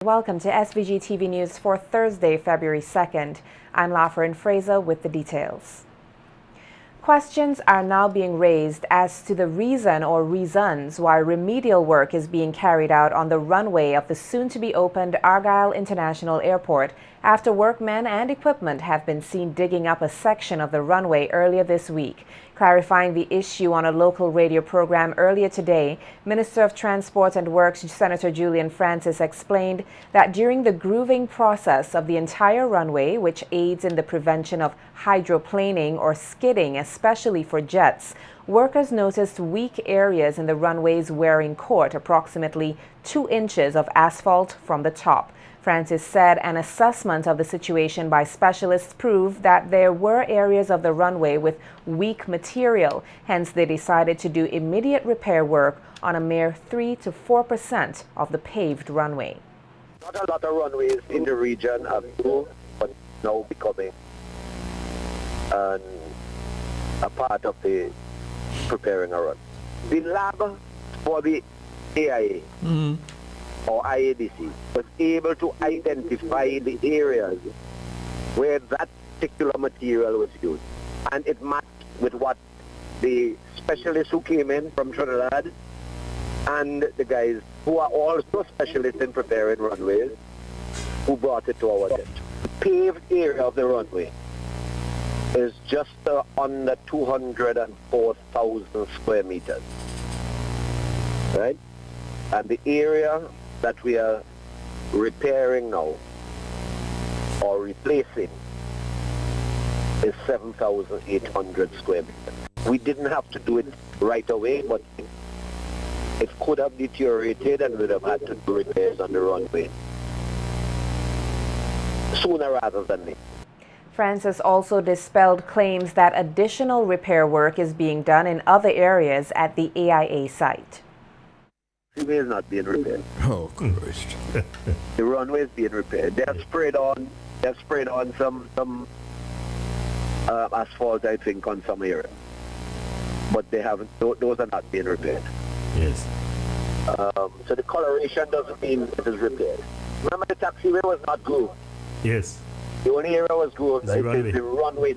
Welcome to SVG-TV News for Thursday, February 2nd. I'm Laferin Fraser with the details. Questions are now being raised as to the reason or reasons why remedial work is being carried out on the runway of the soon-to-be-opened Argyle International Airport after workmen and equipment have been seen digging up a section of the runway earlier this week. Clarifying the issue on a local radio program earlier today, Minister of Transport and Works Senator Julian Francis explained that during the grooving process of the entire runway, which aids in the prevention of hydroplaning or skidding, especially for jets, workers noticed weak areas in the runway's wearing court, approximately 2 inches of asphalt from the top. Francis said an assessment of the situation by specialists proved that there were areas of the runway with weak material. Hence, they decided to do immediate repair work on a mere 3 to 4% of the paved runway. Not a lot of runways in the region are new, but now becoming a part of the preparing a run. The lab for the AIA or IADC was able to identify the areas where that particular material was used, and it matched with what the specialists who came in from Trinidad and the guys who are also specialists in preparing runways who brought it to our attention. The paved area of the runway is just under 204,000 square meters, right? And the area that we are repairing now or replacing is 7,800 square meters. We didn't have to do it right away, but it could have deteriorated and we'd have had to do repairs on the runway sooner rather than later. Francis also dispelled claims that additional repair work is being done in other areas at the AIA site. The runway is not being repaired. Oh, Christ. The runway is being repaired. They have sprayed on some asphalt, I think, on some area. But they haven't, those are not being repaired. Yes. So the coloration doesn't mean it is repaired. Remember, the taxiway was not grooved. Yes. The only area was grooved is the runway.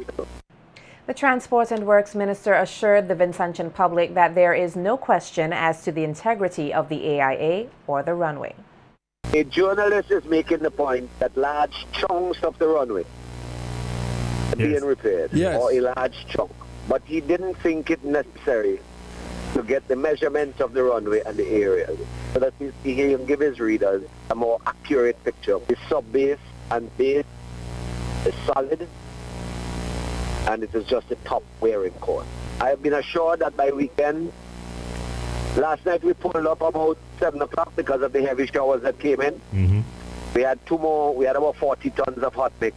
The Transport and Works Minister assured the Vincentian public that there is no question as to the integrity of the AIA or the runway. A journalist is making the point that large chunks of the runway are being repaired, or a large chunk. But he didn't think it necessary to get the measurements of the runway and the areas, so that he can give his readers a more accurate picture. The sub-base and base is solid, and it is just a top wearing court. I have been assured that by weekend, last night we pulled up about 7 o'clock because of the heavy showers that came in. We had we had about 40 tons of hot mix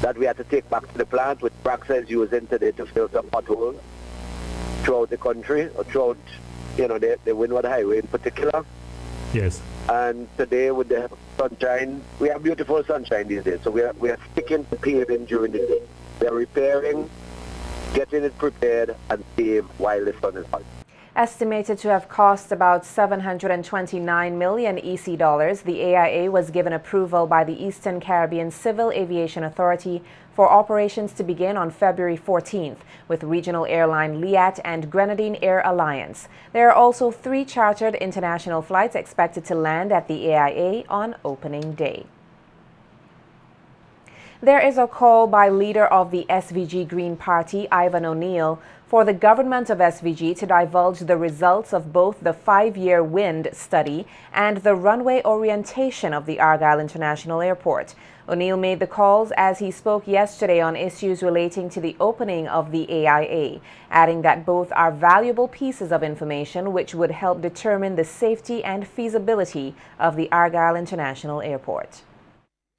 that we had to take back to the plant, which Praxa is using today to fill some potholes throughout the country, or throughout, the Windward Highway in particular. Yes. And today with the sunshine, we have beautiful sunshine these days, so we are sticking to paving during the day. We are repairing, getting it prepared, and pave while the sun is hot. Estimated to have cost about 729 million EC dollars, the AIA was given approval by the Eastern Caribbean Civil Aviation Authority for operations to begin on February 14th with regional airline Liat and Grenadine Air Alliance. There are also 3 chartered international flights expected to land at the AIA on opening day. There is a call by leader of the SVG Green Party, Ivan O'Neill, for the government of SVG to divulge the results of both the 5-year wind study and the runway orientation of the Argyle International Airport. O'Neill made the calls as he spoke yesterday on issues relating to the opening of the AIA, adding that both are valuable pieces of information which would help determine the safety and feasibility of the Argyle International Airport.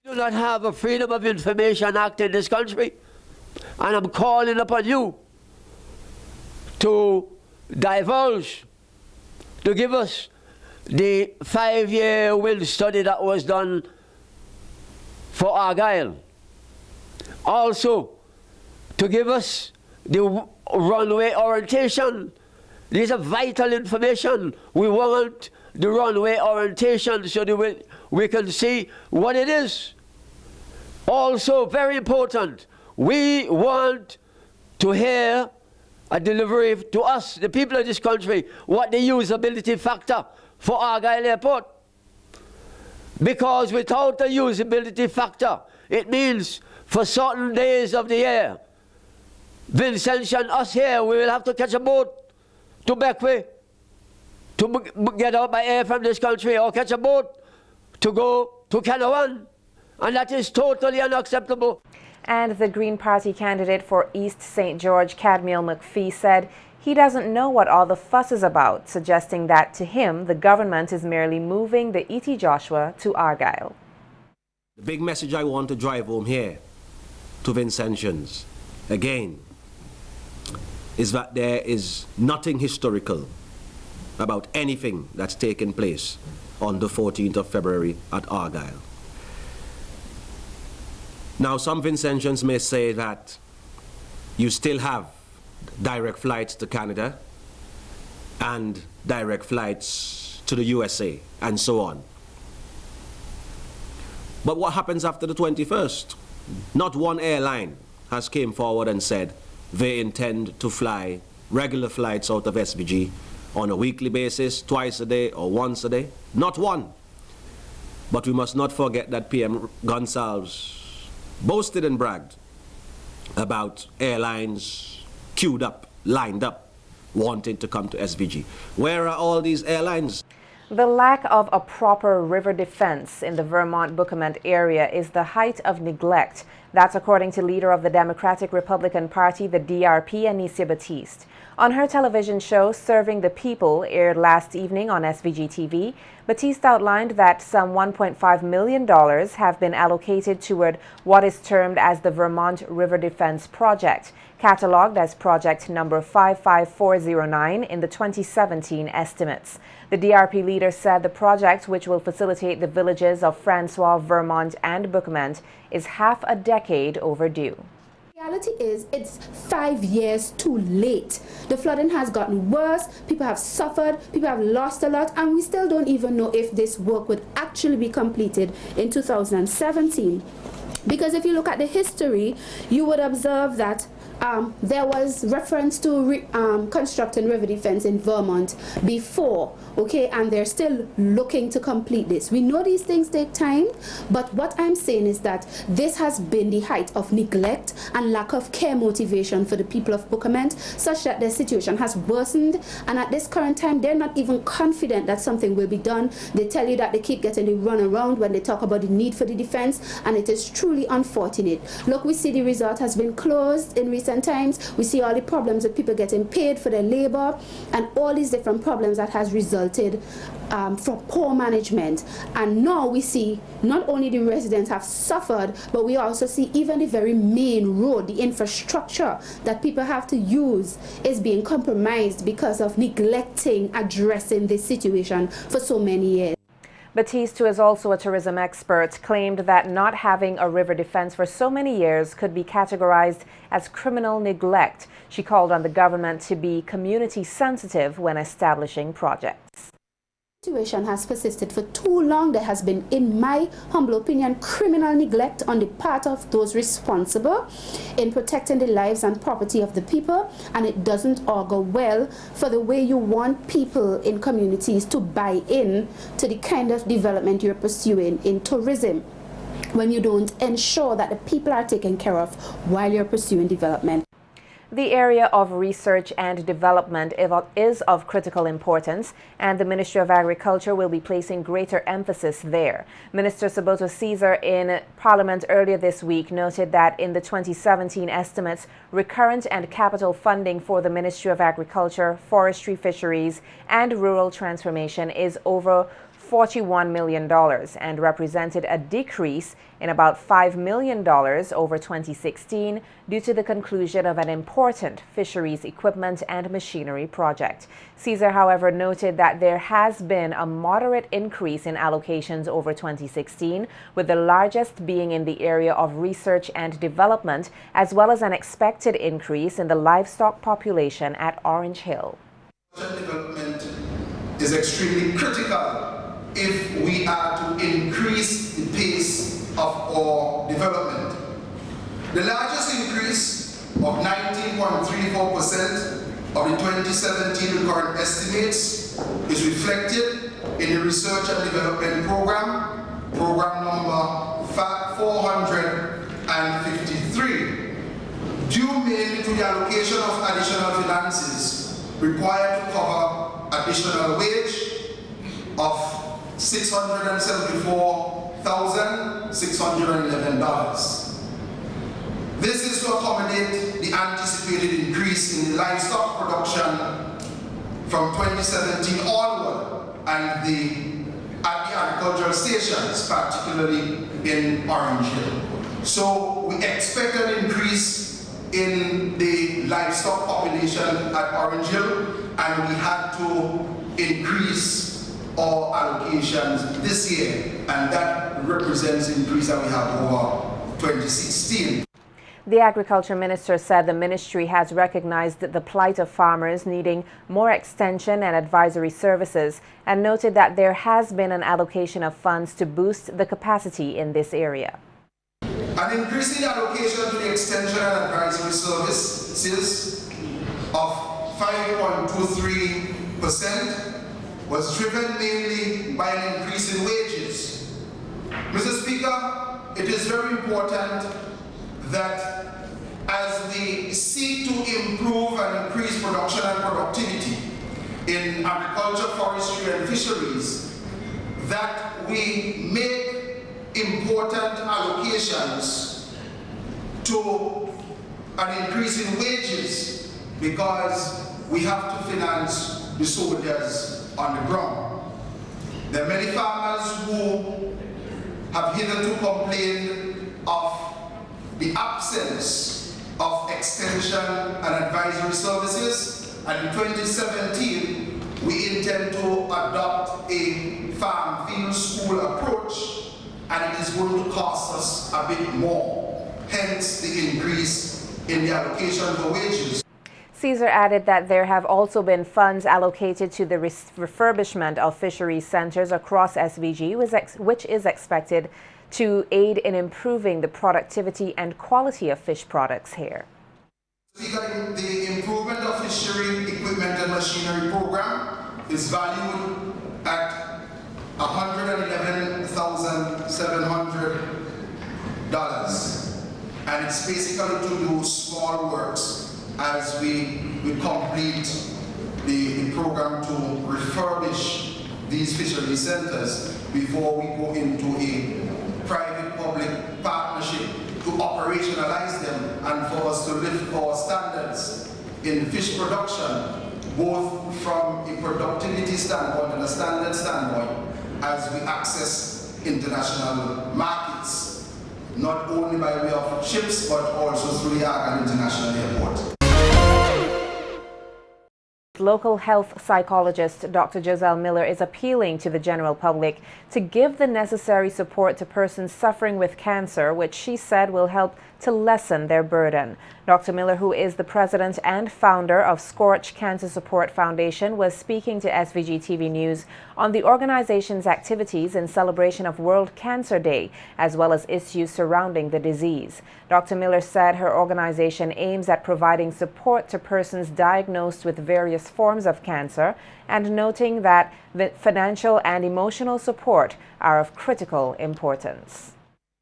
We do not have a Freedom of Information Act in this country, and I'm calling upon you to divulge, to give us the 5-year wind study that was done for Argyle. Also, to give us the runway orientation. These are vital information. We want the runway orientation so that we can see what it is. Also, very important, we want to hear a delivery to us, the people of this country, what the usability factor for Argyle Airport. Because without a usability factor, it means for certain days of the year, Vincent and us here, we will have to catch a boat to Beckwith to get out by air from this country, or catch a boat to go to Canawan. And that is totally unacceptable. And the Green Party candidate for East St. George, Cadmiel McPhee, said he doesn't know what all the fuss is about, suggesting that to him, the government is merely moving the E.T. Joshua to Argyle. The big message I want to drive home here to Vincentians, again, is that there is nothing historical about anything that's taken place on the 14th of February at Argyle. Now, some Vincentians may say that you still have direct flights to Canada and direct flights to the USA and so on. But what happens after the 21st? Not one airline has came forward and said they intend to fly regular flights out of SVG on a weekly basis, twice a day or once a day. Not one. But we must not forget that PM Gonsalves boasted and bragged about airlines queued up, lined up, wanting to come to SVG. Where are all these airlines? The lack of a proper river defense in the Vermont-Boucament area is the height of neglect. That's according to leader of the Democratic Republican Party, the DRP, Anicia Batiste. On her television show, Serving the People, aired last evening on SVG-TV, Batiste outlined that some $1.5 million have been allocated toward what is termed as the Vermont River Defense Project, catalogued as project number 55409 in the 2017 estimates. The DRP leader said the project, which will facilitate the villages of Francois, Vermont, and Boucament, is half a decade overdue. The reality is it's 5 years too late. The flooding has gotten worse, people have suffered, people have lost a lot, and we still don't even know if this work would actually be completed in 2017. Because if you look at the history, you would observe that there was reference to constructing river defense in Vermont before, okay, and they're still looking to complete this. We know these things take time, but what I'm saying is that this has been the height of neglect and lack of care motivation for the people of Boucament, such that their situation has worsened, and at this current time, they're not even confident that something will be done. They tell you that they keep getting the runaround when they talk about the need for the defense, and it is truly unfortunate. Look, we see the resort has been closed in recent times. We see all the problems with people getting paid for their labor and all these different problems that has resulted from poor management. And now we see not only the residents have suffered, but we also see even the very main road, the infrastructure that people have to use is being compromised because of neglecting addressing this situation for so many years. Batiste, who is also a tourism expert, claimed that not having a river defense for so many years could be categorized as criminal neglect. She called on the government to be community sensitive when establishing projects. The situation has persisted for too long. There has been, in my humble opinion, criminal neglect on the part of those responsible in protecting the lives and property of the people, and it doesn't augur well for the way you want people in communities to buy in to the kind of development you're pursuing in tourism when you don't ensure that the people are taken care of while you're pursuing development. The area of research and development is of critical importance, and the Ministry of Agriculture will be placing greater emphasis there. Minister Saboto Caesar in Parliament earlier this week noted that in the 2017 estimates, recurrent and capital funding for the Ministry of Agriculture, Forestry, Fisheries, and Rural Transformation is over $41 million and represented a decrease in about $5 million over 2016 due to the conclusion of an important fisheries equipment and machinery project. Caesar, however, noted that there has been a moderate increase in allocations over 2016, with the largest being in the area of research and development, as well as an expected increase in the livestock population at Orange Hill. Development is extremely critical if we are to increase the pace of our development. The largest increase of 19.34% of the 2017 recurrent estimates is reflected in the Research and Development Program, program number 453, due mainly to the allocation of additional finances required to cover additional wage of $674,611. This is to accommodate the anticipated increase in the livestock production from 2017 onward and at the agricultural stations, particularly in Orange Hill. So we expect an increase in the livestock population at Orange Hill, and we had to increase our allocations this year, and that represents an increase that we have over 2016. The Agriculture Minister said the ministry has recognized the plight of farmers needing more extension and advisory services, and noted that there has been an allocation of funds to boost the capacity in this area. An increase in the allocation to the extension and advisory services of 5.23% was driven mainly by an increase in wages. Mr. Speaker, it is very important that as we seek to improve and increase production and productivity in agriculture, forestry, and fisheries, that we make important allocations to an increase in wages, because we have to finance the soldiers on the ground. There are many farmers who have hitherto complained of the absence of extension and advisory services, and in 2017 we intend to adopt a farm field school approach, and it is going to cost us a bit more, hence the increase in the allocation for wages. Caesar added that there have also been funds allocated to the refurbishment of fisheries centers across SVG, which is expected to aid in improving the productivity and quality of fish products here. The improvement of fishery equipment and machinery program is valued at $111,700, and it's basically to do small works as we complete the program to refurbish these fishery centers before we go into a private-public partnership to operationalize them and for us to lift our standards in fish production, both from a productivity standpoint and a standard standpoint, as we access international markets, not only by way of ships, but also through the Argan International Airport. Local health psychologist Dr. Giselle Miller is appealing to the general public to give the necessary support to persons suffering with cancer, which she said will help to lessen their burden. Dr. Miller, who is the president and founder of Scorch Cancer Support Foundation, was speaking to SVG-TV News on the organization's activities in celebration of World Cancer Day, as well as issues surrounding the disease. Dr. Miller said her organization aims at providing support to persons diagnosed with various forms of cancer, and noting that the financial and emotional support are of critical importance.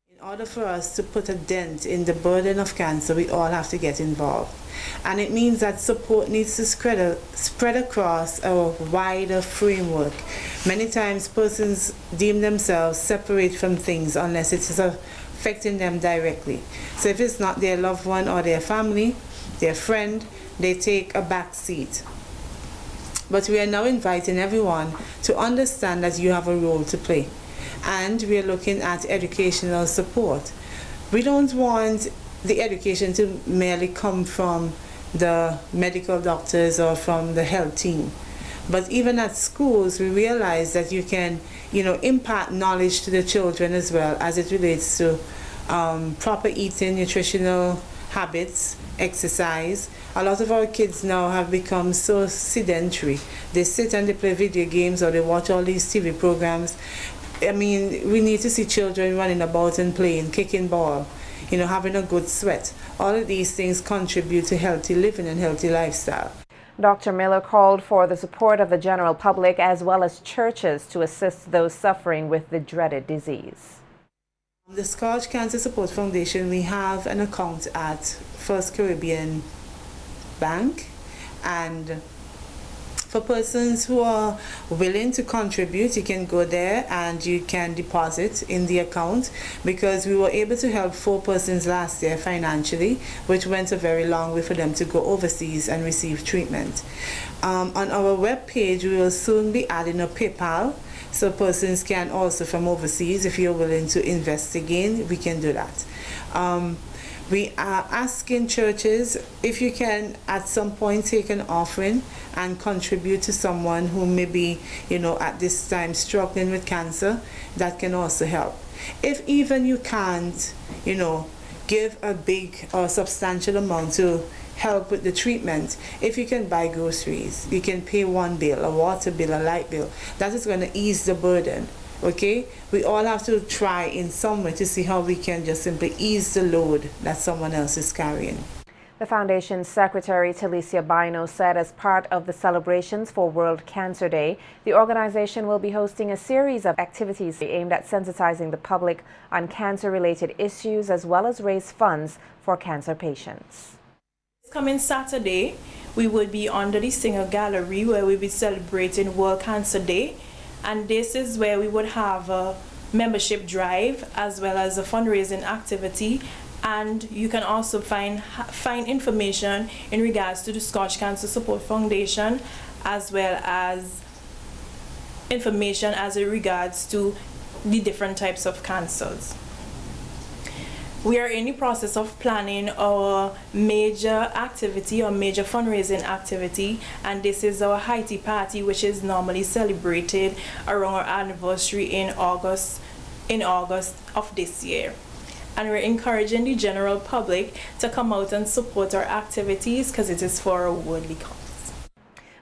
In order for us to put a dent in the burden of cancer, we all have to get involved. And it means that support needs to spread across a wider framework. Many times persons deem themselves separate from things unless it is affecting them directly. So if it's not their loved one or their family, their friend, they take a back seat. But we are now inviting everyone to understand that you have a role to play. And we are looking at educational support. We don't want the education to merely come from the medical doctors or from the health team. But even at schools, we realize that you can, impart knowledge to the children as well, as it relates to proper eating, nutritional habits, exercise. A lot of our kids now have become so sedentary. They sit and they play video games or they watch all these TV programs. I mean, we need to see children running about and playing, kicking ball, you know, having a good sweat. All of these things contribute to healthy living and healthy lifestyle. Dr. Miller called for the support of the general public as well as churches to assist those suffering with the dreaded disease. The Scotch Cancer Support Foundation, we have an account at First Caribbean Bank, and for persons who are willing to contribute, you can go there and you can deposit in the account, because we were able to help 4 persons last year financially, which went a very long way for them to go overseas and receive treatment. On our webpage, we will soon be adding a PayPal, so persons can also from overseas, if you're willing to invest again, we can do that. We are asking churches if you can at some point take an offering and contribute to someone who may be, you know, at this time struggling with cancer. That can also help. If even you can't, you know, give a big or substantial amount to help with the treatment, if you can buy groceries, you can pay one bill, a water bill, a light bill, that is going to ease the burden. Okay, we all have to try in some way to see how we can just simply ease the load that someone else is carrying. The Foundation's Secretary, Talicia Bino, said as part of the celebrations for World Cancer Day, the organization will be hosting a series of activities aimed at sensitizing the public on cancer-related issues as well as raise funds for cancer patients. Coming Saturday, we will be under the Singer Gallery where we'll be celebrating World Cancer Day. And this is where we would have a membership drive as well as a fundraising activity, and you can also find information in regards to the Scotch Cancer Support Foundation as well as information as it regards to the different types of cancers. We are in the process of planning our major activity or major fundraising activity, and this is our Haiti party, which is normally celebrated around our anniversary in August of this year. And we're encouraging the general public to come out and support our activities because it is for a worthy cause.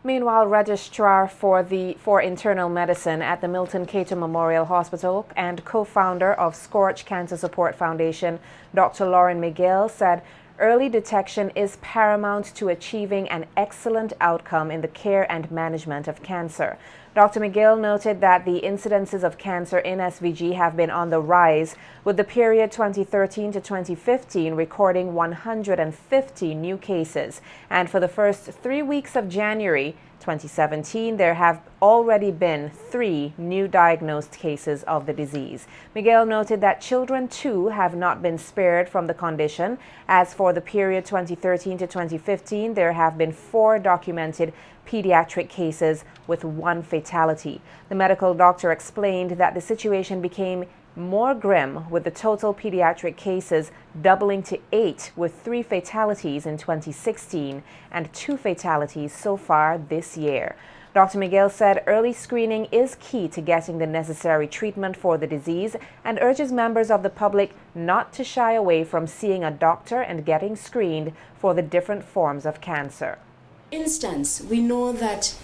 Meanwhile, Registrar for Internal Medicine at the Milton Cato Memorial Hospital and co-founder of Scotch Cancer Support Foundation, Dr. Lauren McGill, said early detection is paramount to achieving an excellent outcome in the care and management of cancer. Dr. McGill noted that the incidences of cancer in SVG have been on the rise, with the period 2013 to 2015 recording 150 new cases. And for the first 3 weeks of January 2017, there have already been 3 new diagnosed cases of the disease. McGill noted that children too have not been spared from the condition. As for the period 2013 to 2015, there have been 4 documented pediatric cases with 1 fatality. The medical doctor explained that the situation became more grim, with the total pediatric cases doubling to 8, with 3 fatalities in 2016 and 2 fatalities so far this year. Dr. McGill said early screening is key to getting the necessary treatment for the disease and urges members of the public not to shy away from seeing a doctor and getting screened for the different forms of cancer. Instance, we know that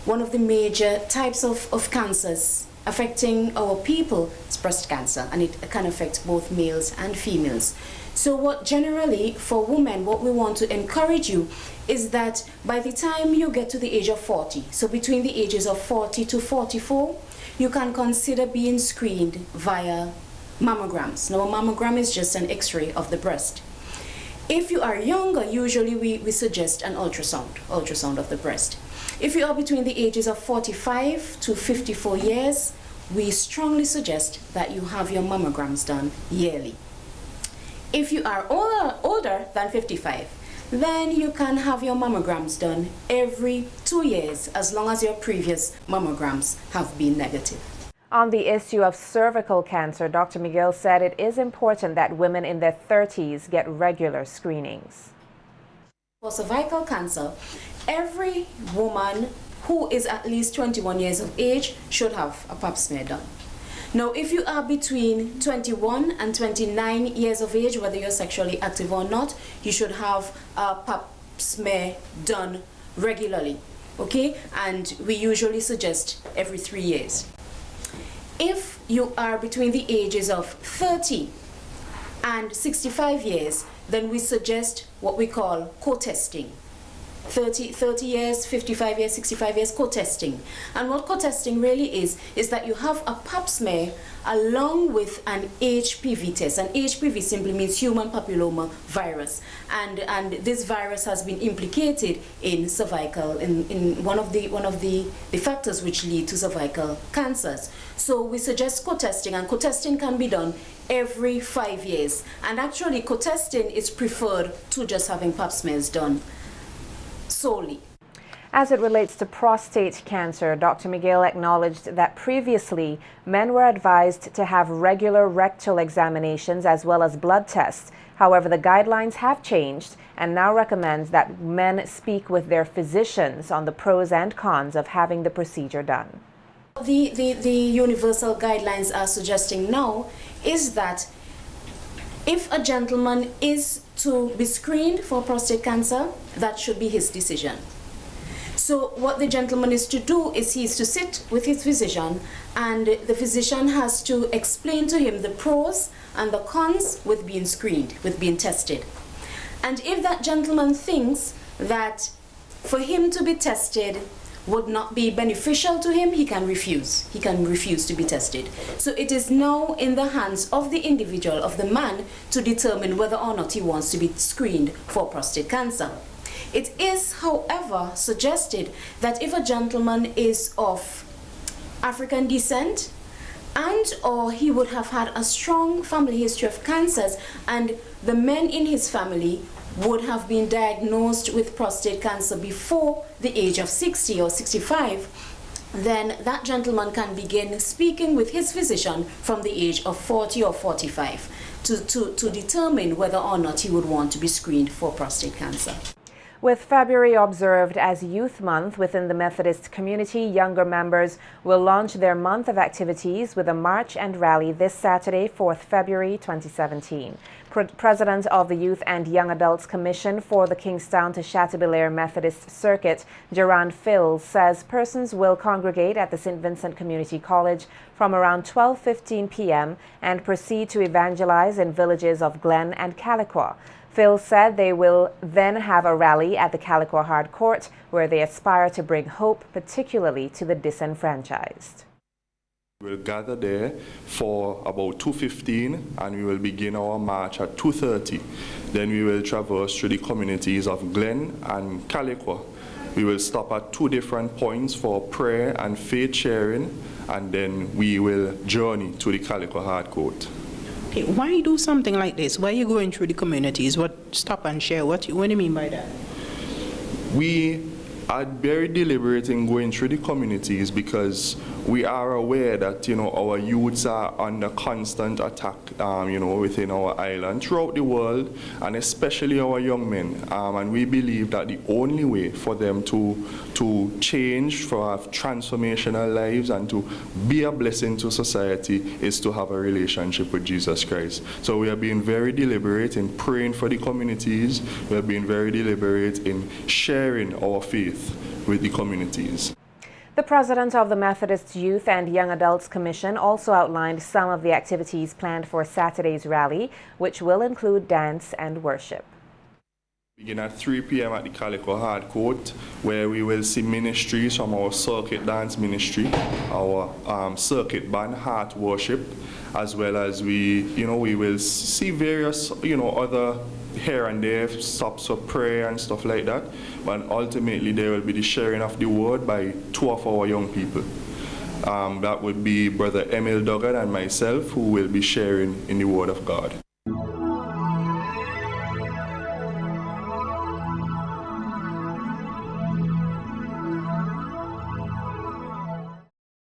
one of the major types of cancers affecting our people is breast cancer, and it can affect both males and females. So what generally for women, what we want to encourage you is that by the time you get to the age of 40, so between the ages of 40 to 44, you can consider being screened via mammograms. Now, a mammogram is just an x-ray of the breast. If you are younger, usually we suggest an ultrasound of the breast. If you are between the ages of 45 to 54 years, we strongly suggest that you have your mammograms done yearly. If you are older than 55, then you can have your mammograms done every 2 years, as long as your previous mammograms have been negative. On the issue of cervical cancer, Dr. McGill said it is important that women in their 30s get regular screenings. For cervical cancer, every woman who is at least 21 years of age should have a pap smear done. Now, if you are between 21 and 29 years of age, whether you're sexually active or not, you should have a pap smear done regularly, okay? And we usually suggest every 3 years. If you are between the ages of 30 and 65 years, then we suggest what we call co-testing. 30 years, 55 years, 65 years, co-testing. And what co-testing really is that you have a pap smear along with an HPV test. And HPV simply means human papilloma virus. And this virus has been implicated in cervical, in one of the factors which lead to cervical cancers. So we suggest co-testing, and co-testing can be done every 5 years. And actually co-testing is preferred to just having pap smears done solely. As it relates to prostate cancer, Dr. McGill acknowledged that previously men were advised to have regular rectal examinations as well as blood tests. However, the guidelines have changed and now recommends that men speak with their physicians on the pros and cons of having the procedure done. The universal guidelines are suggesting now is that if a gentleman is to be screened for prostate cancer, that should be his decision. So what the gentleman is to do is he is to sit with his physician, and the physician has to explain to him the pros and the cons with being screened, with being tested. And if that gentleman thinks that for him to be tested would not be beneficial to him, he can refuse. He can refuse to be tested. So it is now in the hands of the individual, of the man, to determine whether or not he wants to be screened for prostate cancer. It is, however, suggested that if a gentleman is of African descent and or he would have had a strong family history of cancers, and the men in his family would have been diagnosed with prostate cancer before the age of 60 or 65, then that gentleman can begin speaking with his physician from the age of 40 or 45 to determine whether or not he would want to be screened for prostate cancer. With February observed as Youth Month within the Methodist community, younger members will launch their month of activities with a march and rally this Saturday, 4th February 2017. President of the Youth and Young Adults Commission for the Kingstown to Chateaubelair Methodist Circuit, Gerard Phil, says persons will congregate at the St. Vincent Community College from around 12:15 p.m. and proceed to evangelize in villages of Glen and Calicois. Phil said they will then have a rally at the Calicois Hard Court where they aspire to bring hope, particularly to the disenfranchised. We'll gather there for about 2:15 and we will begin our march at 2:30. Then we will traverse through the communities of Glen and Calicois. We will stop at 2 different points for prayer and faith sharing, and then we will journey to the Calicois Hard Court. Okay, why do something like this? Why are you going through the communities? What stop and share? What do you mean by that? We are very deliberate in going through the communities because we are aware that, our youths are under constant attack, within our island, throughout the world, and especially our young men. And we believe that the only way for them to change, for have transformational lives, and to be a blessing to society is to have a relationship with Jesus Christ. So we are being very deliberate in praying for the communities. We are being very deliberate in sharing our faith with the communities. The president of the Methodist Youth and Young Adults Commission also outlined some of the activities planned for Saturday's rally, which will include dance and worship. Begin at 3 p.m. at the Calicois Hard Court, where we will see ministries from our circuit dance ministry, our circuit band, Heart Worship, as well as we will see various, other here and there stops for prayer and stuff like that. But ultimately there will be the sharing of the word by 2 of our young people. That would be Brother Emil Duggan and myself, who will be sharing in the word of God.